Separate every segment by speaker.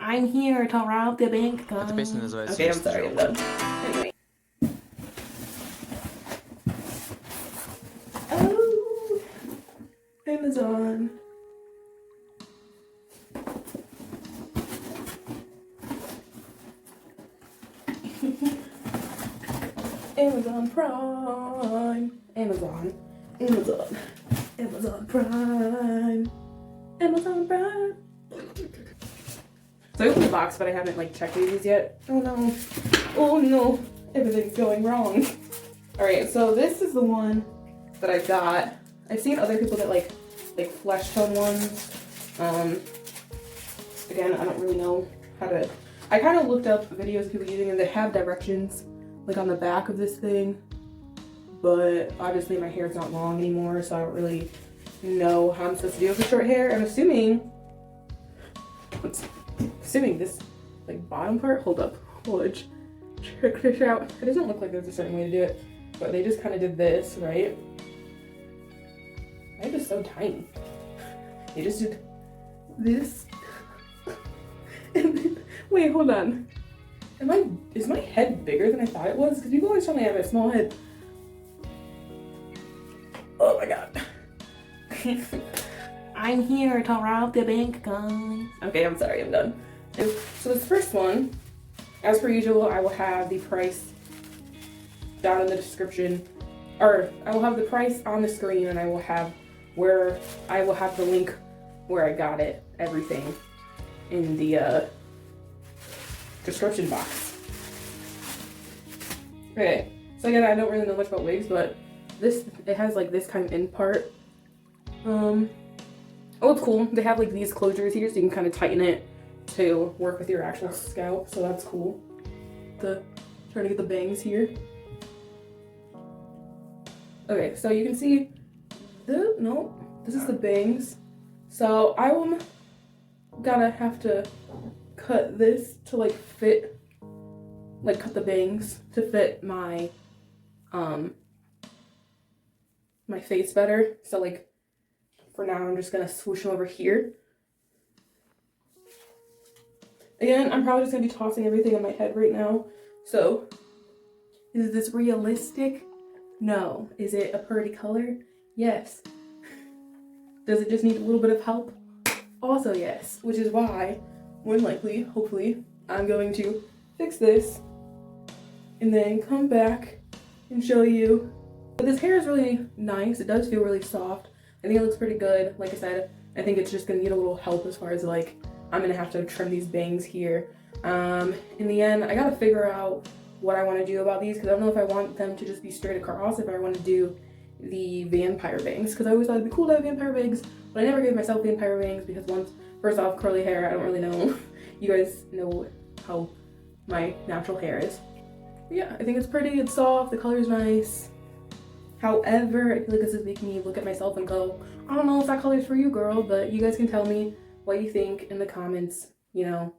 Speaker 1: I'm here to rob the bank, guys.
Speaker 2: Het beste is wij
Speaker 1: Okay, I'm sorry, I'm done. Anyway. Oh, Amazon. Amazon Prime. Amazon Prime. Amazon Prime. So I opened the box, but I haven't like checked these yet. Oh no. Oh no. Everything's going wrong. Alright, so this is the one that I got. I've seen other people get like flesh tone ones. Again, I don't really know how to. I kind of looked up videos of people using it, and they have directions like on the back of this thing. But obviously my hair's not long anymore, so I don't really know how I'm supposed to do it for short hair. I'm assuming this like bottom part, hold up, check this out. It doesn't look like there's a certain way to do it, but they just kind of did this, right? My head is so tiny. They just did this. And then, wait, hold on. Is my head bigger than I thought it was? Because people always tell me I have a small head. Oh my god. I'm here to rob the bank, guys. Okay, I'm sorry, I'm done. So this first one, as per usual, I will have the price down in the description, or I will have the price on the screen, and I will have the link where I got it, everything in the description box. Okay, so again, I don't really know much about wigs, but it has like this kind of end part. Oh, it's cool. They have like these closures here, so you can kind of tighten it to work with your actual scalp, so that's cool. Trying to get the bangs here. Okay, so you can see this is the bangs. So I'm gonna have to cut this to like fit, like cut the bangs to fit my my face better. So like for now I'm just gonna swoosh them over here. Again, I'm probably just gonna be tossing everything on my head right now. So is this realistic? No. Is it a pretty color? Yes. Does it just need a little bit of help? Also yes, which is why, more likely, hopefully, I'm going to fix this and then come back and show you. But this hair is really nice. It does feel really soft. I think it looks pretty good. Like I said, I think it's just gonna need a little help as far as like, I'm gonna have to trim these bangs here. In the end, I gotta figure out what I wanna do about these, because I don't know if I want them to just be straight across, if I wanna do the vampire bangs, because I always thought it'd be cool to have vampire bangs, but I never gave myself vampire bangs because first off, curly hair, I don't really know. You guys know how my natural hair is. But yeah, I think it's pretty, it's soft, the color's nice. However, I feel like this is making me look at myself and go, I don't know if that color's for you, girl, but you guys can tell me what you think in the comments, you know.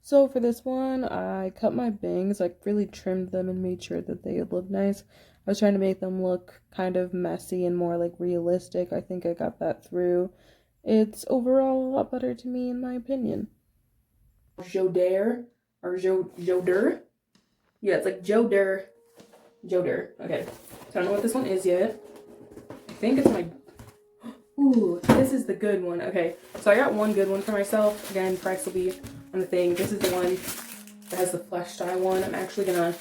Speaker 1: So for this one, I cut my bangs, like really trimmed them and made sure that they look nice. I was trying to make them look kind of messy and more like realistic. I think I got that through. It's overall a lot better to me in my opinion. Joder, or Joder? Yeah, it's like Joder. Okay, so I don't know what this one is yet. I think it's my... Ooh, this is the good one. Okay, so I got one good one for myself. Again, price will be on the thing. This is the one that has the flesh dye one. I'm actually gonna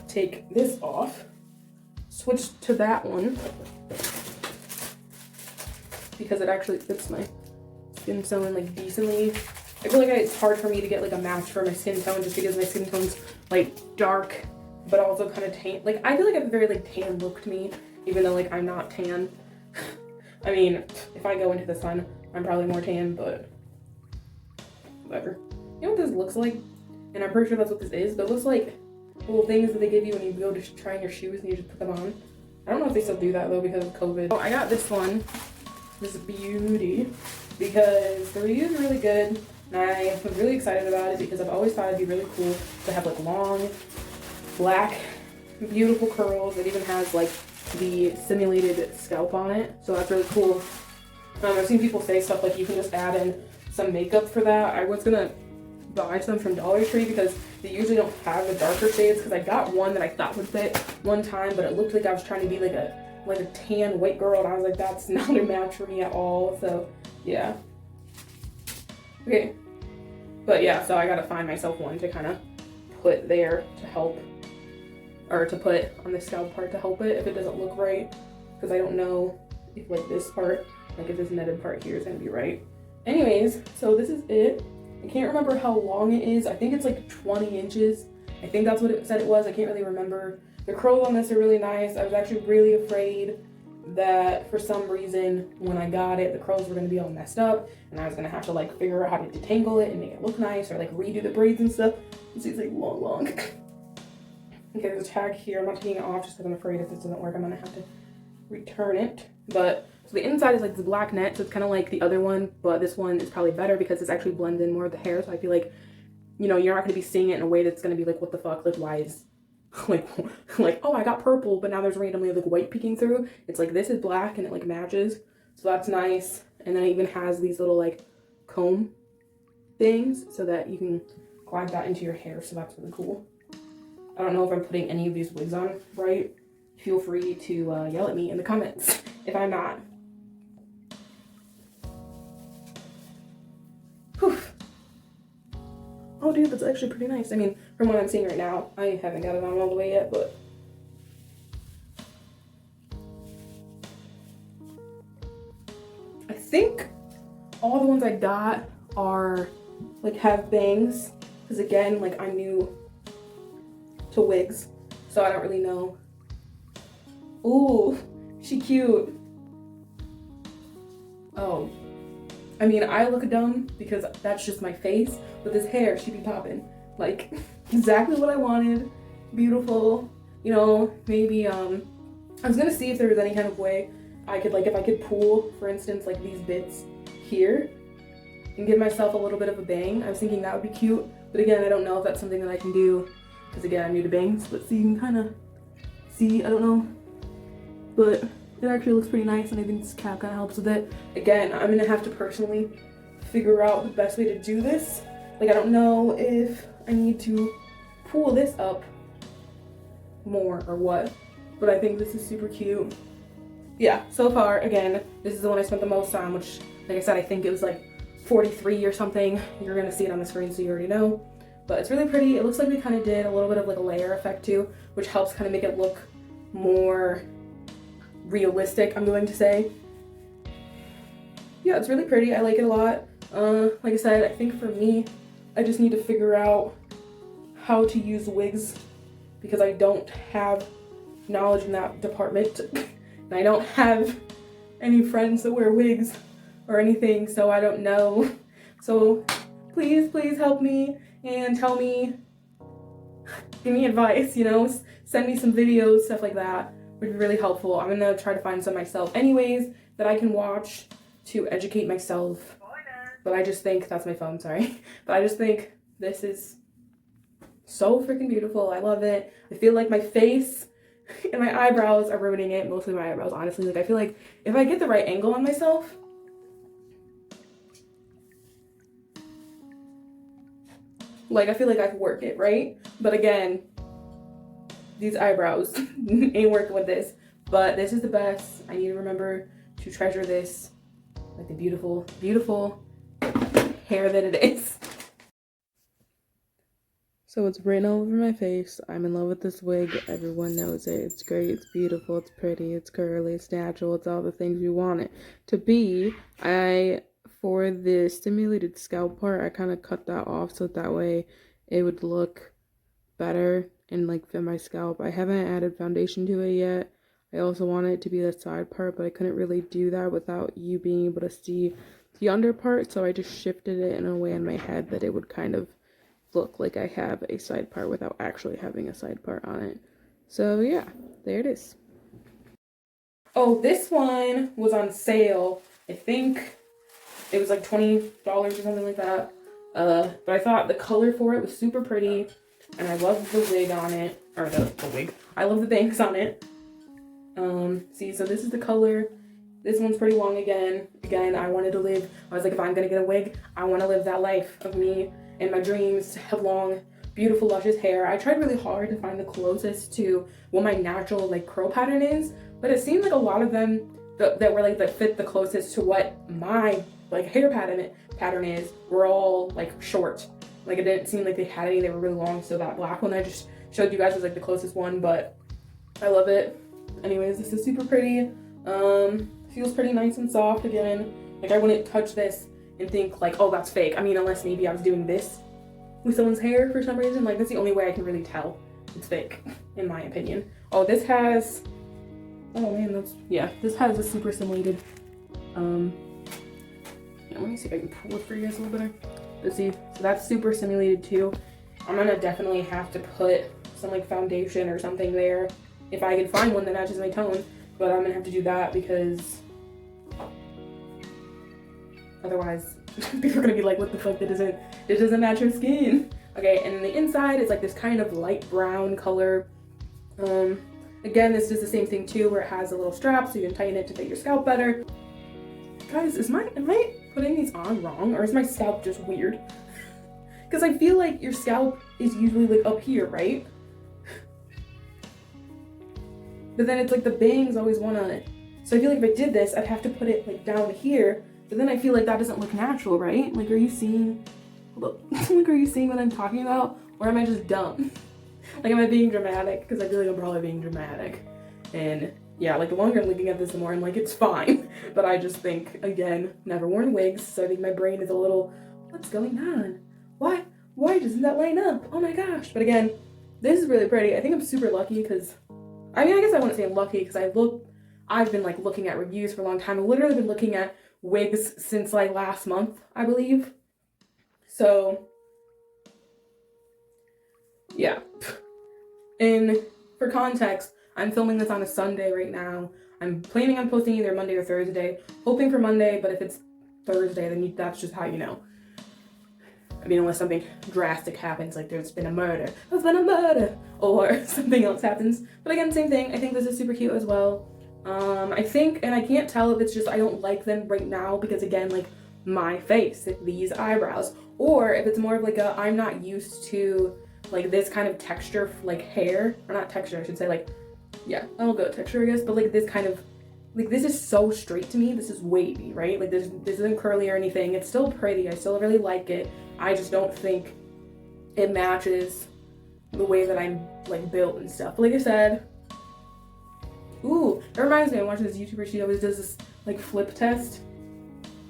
Speaker 1: take this off, switch to that one, because it actually fits my skin tone like decently. I feel like it's hard for me to get like a match for my skin tone, just because my skin tone's like dark, but also kind of tan. Like I feel like I have a very like tan look to me, even though like I'm not tan. I mean, if I go into the sun, I'm probably more tan, but whatever. You know what this looks like? And I'm pretty sure that's what this is, but it looks like little things that they give you when you go to try on your shoes and you just put them on. I don't know if they still do that though because of COVID. So I got this one, this beauty, because the reviews are really good, and I was really excited about it because I've always thought it'd be really cool to have like long, black, beautiful curls. It even has like the simulated scalp on it, so that's really cool. I've seen people say stuff like you can just add in some makeup for that. I was gonna buy some from Dollar Tree because they usually don't have the darker shades, because I got one that I thought would fit one time, but it looked like I was trying to be like a tan white girl, and I was like, that's not a match for me at all. So yeah. Okay. But yeah, so I gotta find myself one to kind of put there to help, or to put on the scalp part to help it if it doesn't look right, because I don't know if like this part, like if this netted part here is gonna be right. Anyways, so this is it. I can't remember how long it is. I think it's like 20 inches. I think that's what it said it was. I can't really remember. The curls on this are really nice. I was actually really afraid that for some reason when I got it, the curls were going to be all messed up and I was going to have to like figure out how to detangle it and make it look nice, or like redo the braids and stuff. You see it's like long. Okay, there's a tag here. I'm not taking it off just because I'm afraid if this doesn't work, I'm going to have to return it. But so the inside is like the black net, so it's kind of like the other one, but this one is probably better because it's actually blends in more with the hair. So I feel like, you know, you're not going to be seeing it in a way that's going to be like, what the fuck, like why is like oh, I got purple but now there's randomly like white peeking through. It's like this is black and it like matches, so that's nice. And then it even has these little like comb things so that you can glide that into your hair, so that's really cool. I don't know if I'm putting any of these wigs on right. Feel free to yell at me in the comments if I'm not. Whew. Oh dude, that's actually pretty nice. I mean, from what I'm seeing right now, I haven't got it on all the way yet, but I think all the ones I got are like have bangs, because again, like I'm new to wigs, so I don't really know. Ooh, she cute. Oh, I mean, I look dumb because that's just my face, but this hair, she be popping. Like, exactly what I wanted. Beautiful. You know, maybe, I was gonna see if there was any kind of way I could, like, if I could pull, for instance, like these bits here and give myself a little bit of a bang. I was thinking that would be cute, but again, I don't know if that's something that I can do, because again, I'm new to bangs, but see, you can kind of see, I don't know, but it actually looks pretty nice, and I think this cap kind of helps with it. Again, I'm gonna have to personally figure out the best way to do this. Like, I don't know if I need to pull this up more or what, but I think this is super cute. Yeah, so far, again, this is the one I spent the most on, which, like I said, I think it was like 43 or something. You're gonna see it on the screen, so you already know. But it's really pretty. It looks like we kind of did a little bit of like a layer effect too, which helps kind of make it look more realistic, I'm going to say. Yeah, it's really pretty. I like it a lot. Like I said, I think for me, I just need to figure out how to use wigs, because I don't have knowledge in that department. And I don't have any friends that wear wigs or anything, so I don't know. So please help me and tell me, give me advice, you know, send me some videos, stuff like that would be really helpful. I'm gonna try to find some myself anyways that I can watch to educate myself. But I just think, that's my phone, sorry. But I just think this is so freaking beautiful. I love it. I feel like my face and my eyebrows are ruining it. Mostly my eyebrows, honestly. Like, I feel like if I get the right angle on myself, like, I feel like I could work it, right? But again, these eyebrows ain't working with this. But this is the best. I need to remember to treasure this, like the beautiful, beautiful hair that it is. So it's written all over my face. I'm in love with this wig. Everyone knows it. It's great. It's beautiful. It's pretty. It's curly. It's natural. It's all the things you want it to be. For the stimulated scalp part, I kind of cut that off so that way it would look better and like fit my scalp. I haven't added foundation to it yet. I also want it to be the side part, but I couldn't really do that without you being able to see the under part, so I just shifted it in a way in my head that it would kind of look like I have a side part without actually having a side part on it. So yeah, there it is. Oh, this one was on sale. I think it was like $20 or something like that. But I thought the color for it was super pretty, and I love the wig on it, or the wig. I love the bangs on it. See, so this is the color. This one's pretty long again. Again, I wanted to live, I was like, if I'm gonna get a wig, I want to live that life of me and my dreams to have long, beautiful, luscious hair. I tried really hard to find the closest to what my natural like curl pattern is, but it seemed like a lot of them that were like that fit the closest to what my like hair pattern is were all like short. Like it didn't seem like they had any, they were really long. So that black one I just showed you guys was like the closest one, but I love it. Anyways, this is super pretty. Feels pretty nice and soft again. Like I wouldn't touch this and think like, oh, that's fake. I mean, unless maybe I was doing this with someone's hair for some reason. Like that's the only way I can really tell it's fake, in my opinion. Oh, this has, oh man, that's, yeah, this has a super simulated, yeah, let me see if I can pull it for you guys a little better. Let's see, so that's super simulated too. I'm gonna definitely have to put some like foundation or something there if I can find one that matches my tone, but I'm gonna have to do that because otherwise people are gonna be like, what the fuck, it doesn't match your skin. Okay, and then the inside is like this kind of light brown color. Again, this is the same thing too, where it has a little strap so you can tighten it to fit your scalp better. Guys, am I putting these on wrong, or is my scalp just weird? Because I feel like your scalp is usually like up here, right? But then it's like the bangs always want on it. So I feel like if I did this, I'd have to put it like down here. But then I feel like that doesn't look natural, right? Like, are you seeing, like, are you seeing what I'm talking about? Or am I just dumb? Like, am I being dramatic? Because I feel like I'm probably being dramatic. And yeah, like the longer I'm looking at this, the more I'm like, it's fine. But I just think, again, never worn wigs. So I think my brain is a little, what's going on? Why doesn't that line up? Oh my gosh. But again, this is really pretty. I think I'm super lucky because, I mean, I guess I wouldn't say I'm lucky because I've been like looking at reviews for a long time. I've literally been looking at wigs since like last month, I believe. So yeah. And for context, I'm filming this on a Sunday right now. I'm planning on posting either Monday or Thursday, hoping for Monday, but if it's Thursday, then that's just how you know. I mean, unless something drastic happens, like there's been a murder, or something else happens. But again, same thing. I think this is super cute as well. I think, and I can't tell if it's just I don't like them right now because again, like my face, these eyebrows, or if it's more of like a I'm not used to like this kind of texture, like hair, or not texture, I should say, like, yeah, I'll go texture, I guess, but like this kind of, like this is so straight to me. This is wavy, right? Like this isn't curly or anything. It's still pretty. I still really like it. I just don't think it matches the way that I'm like built and stuff. But like I said, ooh, that reminds me, I'm watching this YouTuber, she always does this like flip test.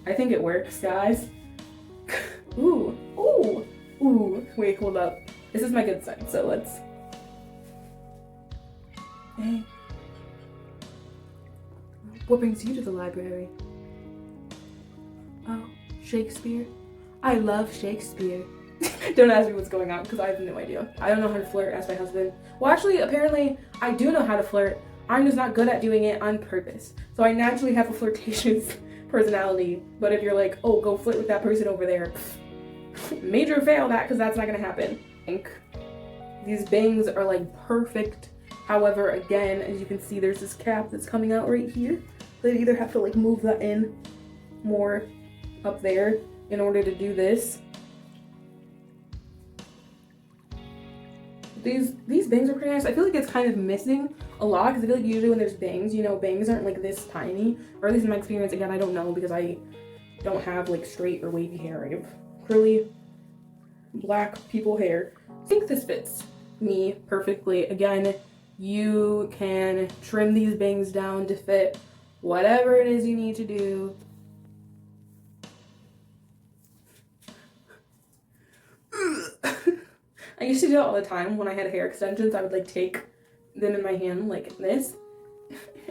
Speaker 1: I think it works, guys. Ooh, ooh, ooh, wait, hold up. This is my good side, so let's, hey. What brings you to the library? Oh, Shakespeare. I love Shakespeare. Don't ask me what's going on because I have no idea. I don't know how to flirt, ask my husband. Well, actually, apparently, I do know how to flirt. I'm just not good at doing it on purpose. So I naturally have a flirtatious personality. But if you're like, oh, go flirt with that person over there, major fail that because that's not gonna happen. I think these bangs are like perfect. However, again, as you can see, there's this cap that's coming out right here. They either have to like move that in more up there in order to do this. These bangs are pretty nice. I feel like it's kind of missing a lot because I feel like usually when there's bangs, you know, bangs aren't like this tiny, or at least in my experience. Again, I don't know because I don't have like straight or wavy hair. I have curly black people hair. I think this fits me perfectly. Again, you can trim these bangs down to fit whatever it is you need to do. I used to do it all the time when I had hair extensions. I would like take them in my hand like this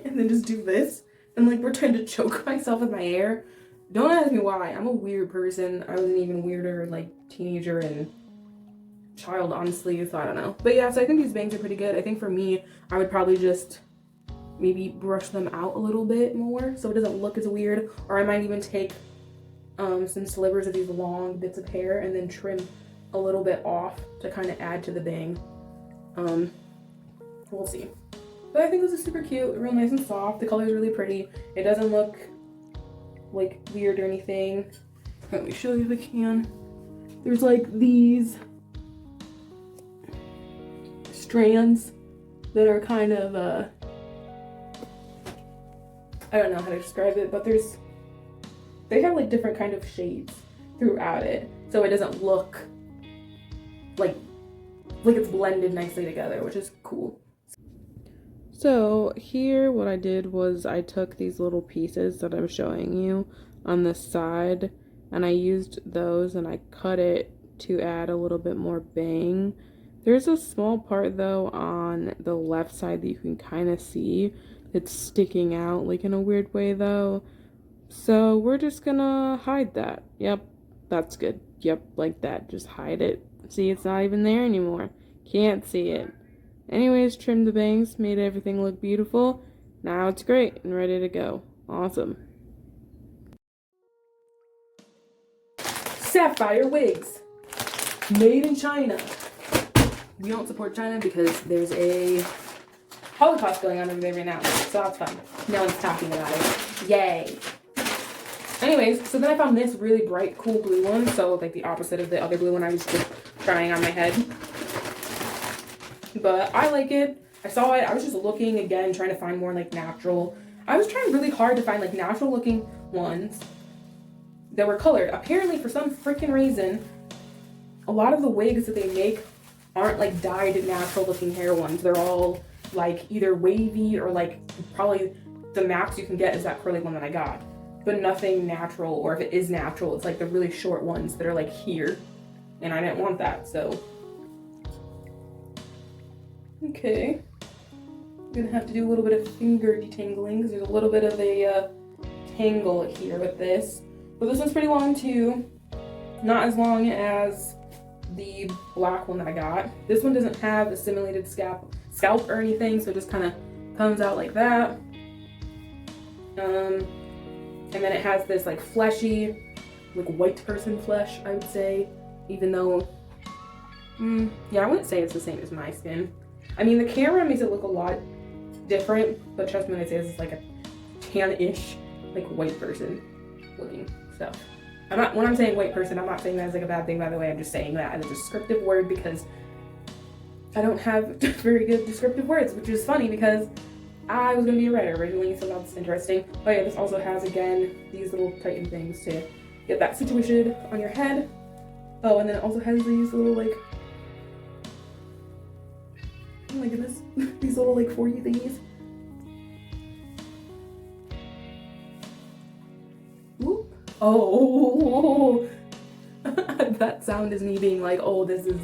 Speaker 1: and then just do this and like pretend to choke myself with my hair. Don't ask me why. I'm a weird person. I was an even weirder like teenager and child, honestly, so I don't know. But yeah, so I think these bangs are pretty good. I think for me, I would probably just maybe brush them out a little bit more so it doesn't look as weird, or I might even take some slivers of these long bits of hair and then trim a little bit off to kind of add to the bang. We'll see. But I think this is super cute, real nice and soft. The color is really pretty. It doesn't look like weird or anything. Let me show you if I can. There's like these strands that are kind of, I don't know how to describe it, but they have like different kind of shades throughout it. So it doesn't look like it's blended nicely together, which is cool. So here what I did was I took these little pieces that I'm showing you on the side and I used those and I cut it to add a little bit more bang. There's a small part though on the left side that you can kind of see. It's sticking out like in a weird way though. So we're just gonna hide that. Yep, that's good. Yep, like that. Just hide it. See, it's not even there anymore. Can't see it. Anyways, trimmed the bangs, made everything look beautiful. Now it's great and ready to go. Awesome. Sapphire wigs. Made in China. We don't support China because there's a Holocaust going on over there right now. So that's fun. No one's talking about it. Yay. Anyways, so then I found this really bright, cool blue one. So like the opposite of the other blue one I was just trying on my head. But I like it. I saw it. I was just looking again, trying to find more like natural. I was trying really hard to find like natural looking ones that were colored. Apparently for some freaking reason, a lot of the wigs that they make aren't like dyed natural looking hair ones. They're all like either wavy or like probably the max you can get is that curly one that I got. But nothing natural, or if it is natural, it's like the really short ones that are like here. And I didn't want that, so. Okay. I'm gonna have to do a little bit of finger detangling because there's a little bit of a tangle here with this. But this one's pretty long too. Not as long as the black one that I got. This one doesn't have a simulated scalp or anything, so it just kind of comes out like that. And then it has this like fleshy, like white person flesh, I would say, even though, yeah, I wouldn't say it's the same as my skin. I mean, the camera makes it look a lot different, but trust me when I say this is like a tan-ish, like white person looking stuff. When I'm saying white person, I'm not saying that as like a bad thing, by the way. I'm just saying that as a descriptive word because I don't have very good descriptive words, which is funny because I was going to be a writer originally, so that's interesting. Oh yeah, this also has, again, these little tighten things to get that situated on your head. Oh, and then it also has these little, like, oh my goodness, these little, like, 4U thingies. Whoop. Oh, that sound is me being like, oh, this is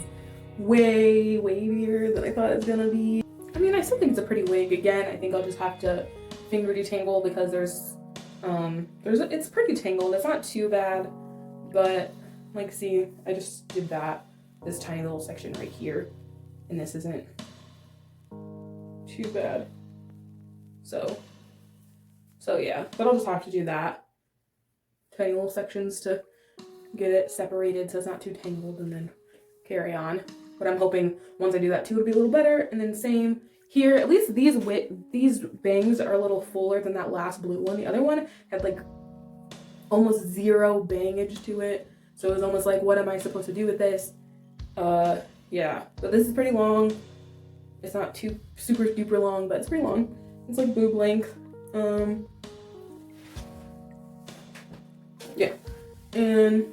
Speaker 1: way wavier than I thought it was gonna be. I mean, I still think it's a pretty wig. Again, I think I'll just have to finger detangle because it's pretty tangled. It's not too bad, but like, see, I just did this tiny little section right here, and this isn't too bad. So yeah, but I'll just have to do that. Tiny little sections to get it separated so it's not too tangled and then carry on. But I'm hoping once I do that too, it'll be a little better. And then same here, at least these bangs are a little fuller than that last blue one. The other one had like almost zero bangage to it. So it was almost like, what am I supposed to do with this? Yeah, but this is pretty long. It's not too super duper long, but it's pretty long. It's like boob length. Yeah, and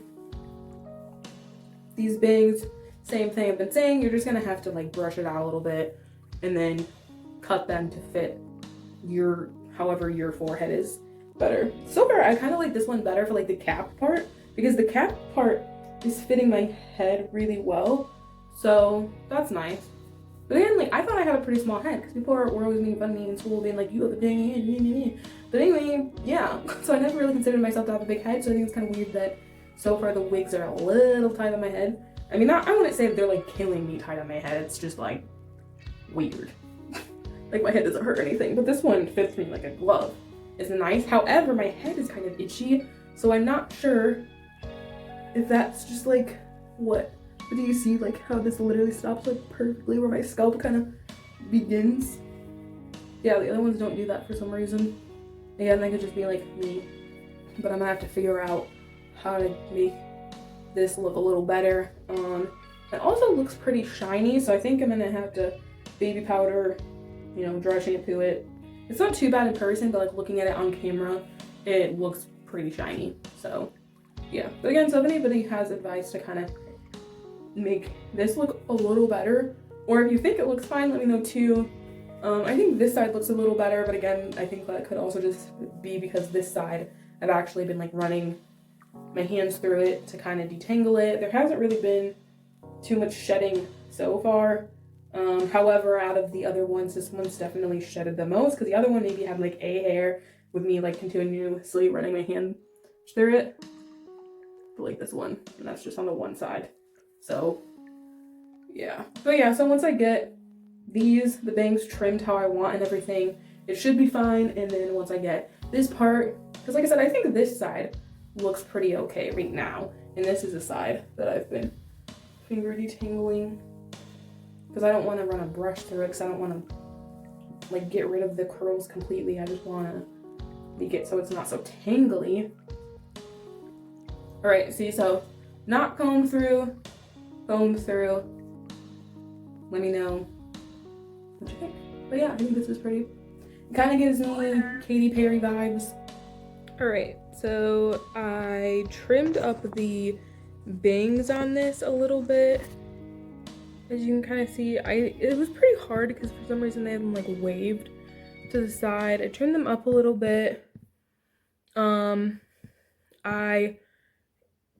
Speaker 1: these bangs, same thing I've been saying, you're just gonna have to like brush it out a little bit and then cut them to fit however your forehead is better. So far, I kind of like this one better for like the cap part because the cap part is fitting my head really well. So that's nice. But again, like, I thought I had a pretty small head because people were always making fun of me in school being like, you have a big head. But anyway, yeah. So I never really considered myself to have a big head. So I think it's kind of weird that so far the wigs are a little tight on my head. I mean, I wouldn't say that they're like killing me tight on my head. It's just like weird. Like my head doesn't hurt or anything. But this one fits me like a glove. It's nice. However, my head is kind of itchy. So I'm not sure if that's just like what. But do you see like how this literally stops like perfectly where my scalp kind of begins? Yeah, the other ones don't do that for some reason. Again, that could just be like me. But I'm gonna have to figure out how to make this look a little better. It also looks pretty shiny, so I think I'm gonna have to baby powder, you know, dry shampoo it. It's not too bad in person, but like looking at it on camera, it looks pretty shiny. So yeah, but again, so if anybody has advice to kind of make this look a little better, or if you think it looks fine, let me know too. I think this side looks a little better, but again, I think that could also just be because this side I've actually been like running my hands through it to kind of detangle it. There hasn't really been too much shedding so far. However, out of the other ones, this one's definitely shedded the most, because the other one maybe had like a hair with me like continuously running my hand through it. But like this one, and that's just on the one side. So yeah. But yeah, so once I get the bangs trimmed how I want and everything, it should be fine. And then once I get this part, because like I said, I think this side looks pretty okay right now, and this is the side that I've been finger detangling, because I don't want to run a brush through it, because I don't want to like get rid of the curls completely. I just want to make it so it's not so tangly. All right, see, so not comb through. Let me know what you think. But yeah, I think this is pretty. It kind of gives me Katy Perry vibes. All right, so I trimmed up the bangs on this a little bit. As you can kind of see, it was pretty hard because for some reason they have them like waved to the side. I trimmed them up a little bit. I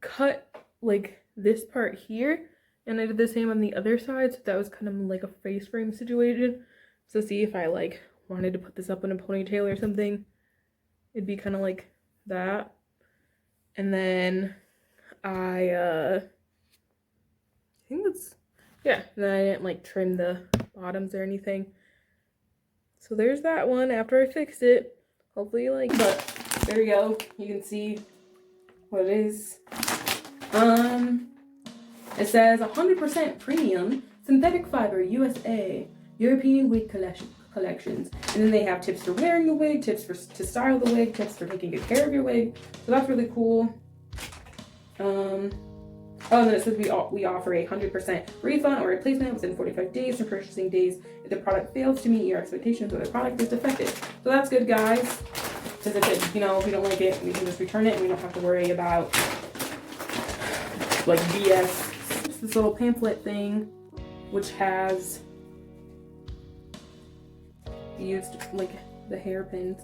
Speaker 1: cut like this part here, and I did the same on the other side, so that was kind of like a face frame situation. So see, if I like wanted to put this up in a ponytail or something, it'd be kind of like that. And then I think that's, yeah, and then I didn't like trim the bottoms or anything. So there's that one after I fixed it. Hopefully you like, but there you go. You can see what it is. It says 100% premium synthetic fiber USA European wig collections, and then they have tips for wearing the wig, tips to style the wig, tips for taking good care of your wig. So that's really cool. Oh, and then it says we offer a 100% refund or replacement within 45 days from purchasing days if the product fails to meet your expectations or the product is defective. So that's good, guys. Because if we don't like it, we can just return it and we don't have to worry about like BS. This little pamphlet thing, which has used like the hairpins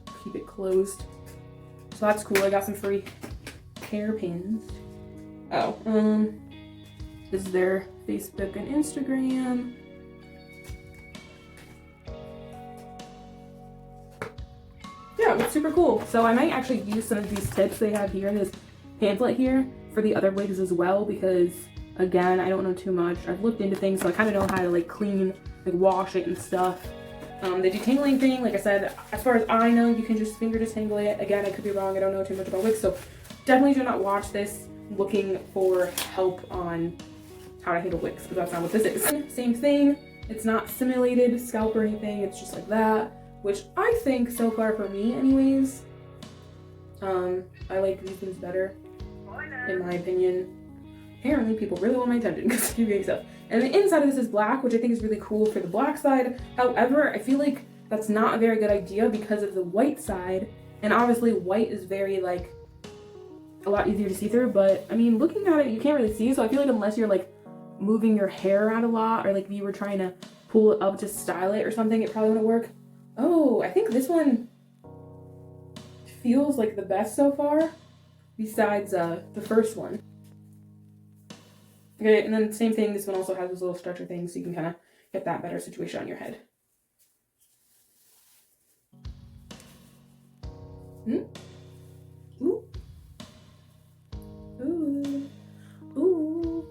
Speaker 1: to keep it closed. So that's cool. I got some free hairpins. Oh, this is their Facebook and Instagram. Yeah, it's super cool. So I might actually use some of these tips they have here in this pamphlet here for the other wigs as well, because again, I don't know too much. I've looked into things, so I kind of know how to like clean, like wash it and stuff. The detangling thing, like I said, as far as I know, you can just finger detangle it. Again, I could be wrong. I don't know too much about wigs, so definitely do not watch this looking for help on how to handle wigs, because that's not what this is. Same thing. It's not simulated scalp or anything. It's just like that, which I think so far for me anyways, I like these things better, in my opinion. Apparently people really want my attention because you get stuff. And the inside of this is black, which I think is really cool for the black side. However, I feel like that's not a very good idea because of the white side. And obviously white is very like a lot easier to see through, but I mean, looking at it, you can't really see. So I feel like unless you're like moving your hair around a lot, or like if you were trying to pull it up to style it or something, it probably wouldn't work. Oh, I think this one feels like the best so far, besides the first one. Okay, and then same thing, this one also has this little stretcher thing, so you can kind of get that better situation on your head. Ooh. Ooh. Ooh. Oh,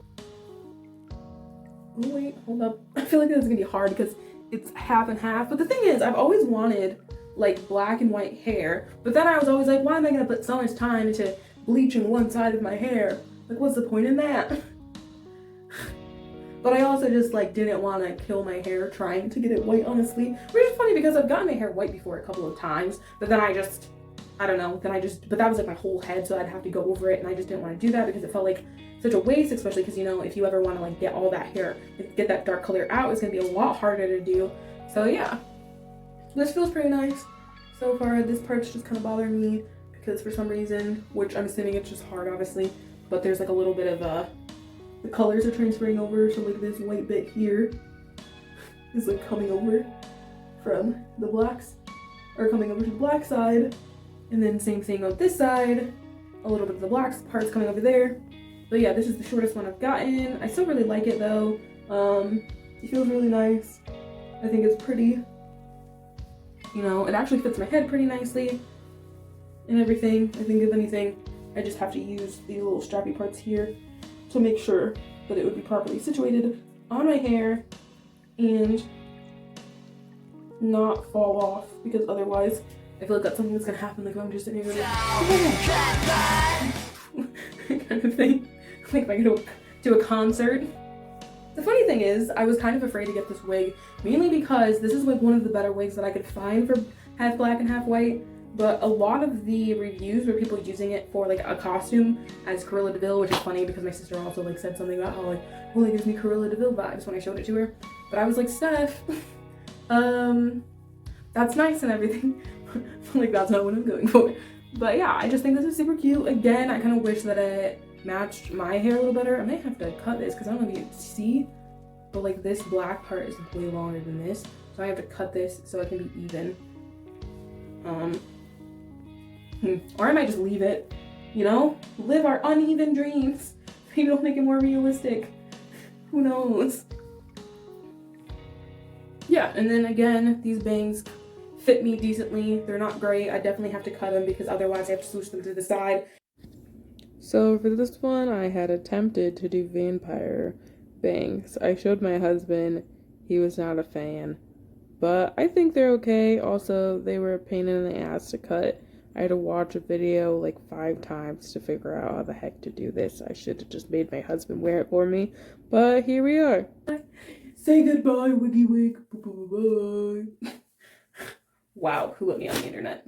Speaker 1: wait, hold up. I feel like this is gonna be hard because it's half and half. But the thing is, I've always wanted like black and white hair, but then I was always like, why am I gonna put so much time into bleaching one side of my hair? Like, what's the point in that? but I also just like didn't want to kill my hair trying to get it white, honestly. Which is funny because I've gotten my hair white before a couple of times, but then I don't know, but that was like my whole head, so I'd have to go over it, and I just didn't want to do that because it felt like such a waste, especially because, you know, if you ever want to like get all that hair, get that dark color out, it's gonna be a lot harder to do. So yeah, this feels pretty nice so far. This part's just kind of bothering me because for some reason, which I'm assuming it's just hard, obviously, but there's like a little bit of the colors are transferring over, so like this white bit here is like coming over from the blacks, or coming over to the black side, and then same thing on this side, a little bit of the black parts coming over there. But yeah, this is the shortest one I've gotten. I still really like it though. It feels really nice. I think it's pretty, you know, it actually fits my head pretty nicely and everything. I think if anything, I just have to use these little strappy parts here to make sure that it would be properly situated on my hair and not fall off, because otherwise I feel like that's something that's gonna happen, like if I'm just sitting here kind of thing, like if I go to a concert. The funny thing is, I was kind of afraid to get this wig, mainly because this is like one of the better wigs that I could find for half black and half white. But a lot of the reviews were people using it for like a costume as Cruella de Vil, which is funny because my sister also like said something about how like, well, it gives me Cruella de Vil vibes when I showed it to her. But I was like, Steph, that's nice and everything. Like that's not what I'm going for. But yeah, I just think this is super cute. Again, I kind of wish that it matched my hair a little better. I may have to cut this because I don't know if you can see, but like this black part is way longer than this, so I have to cut this so it can be even. Or I might just leave it, you know, live our uneven dreams. Maybe it'll make it more realistic. Who knows? Yeah, and then again, these bangs fit me decently. They're not great. I definitely have to cut them because otherwise I have to swoosh them to the side.
Speaker 2: So for this one, I had attempted to do vampire bangs. I showed my husband. He was not a fan. But I think they're okay. Also, they were a pain in the ass to cut. I had to watch a video like 5 times to figure out how the heck to do this. I should have just made my husband wear it for me. But here we are.
Speaker 1: Say goodbye, wiggy wig. Bye. Wow, who let me on the internet?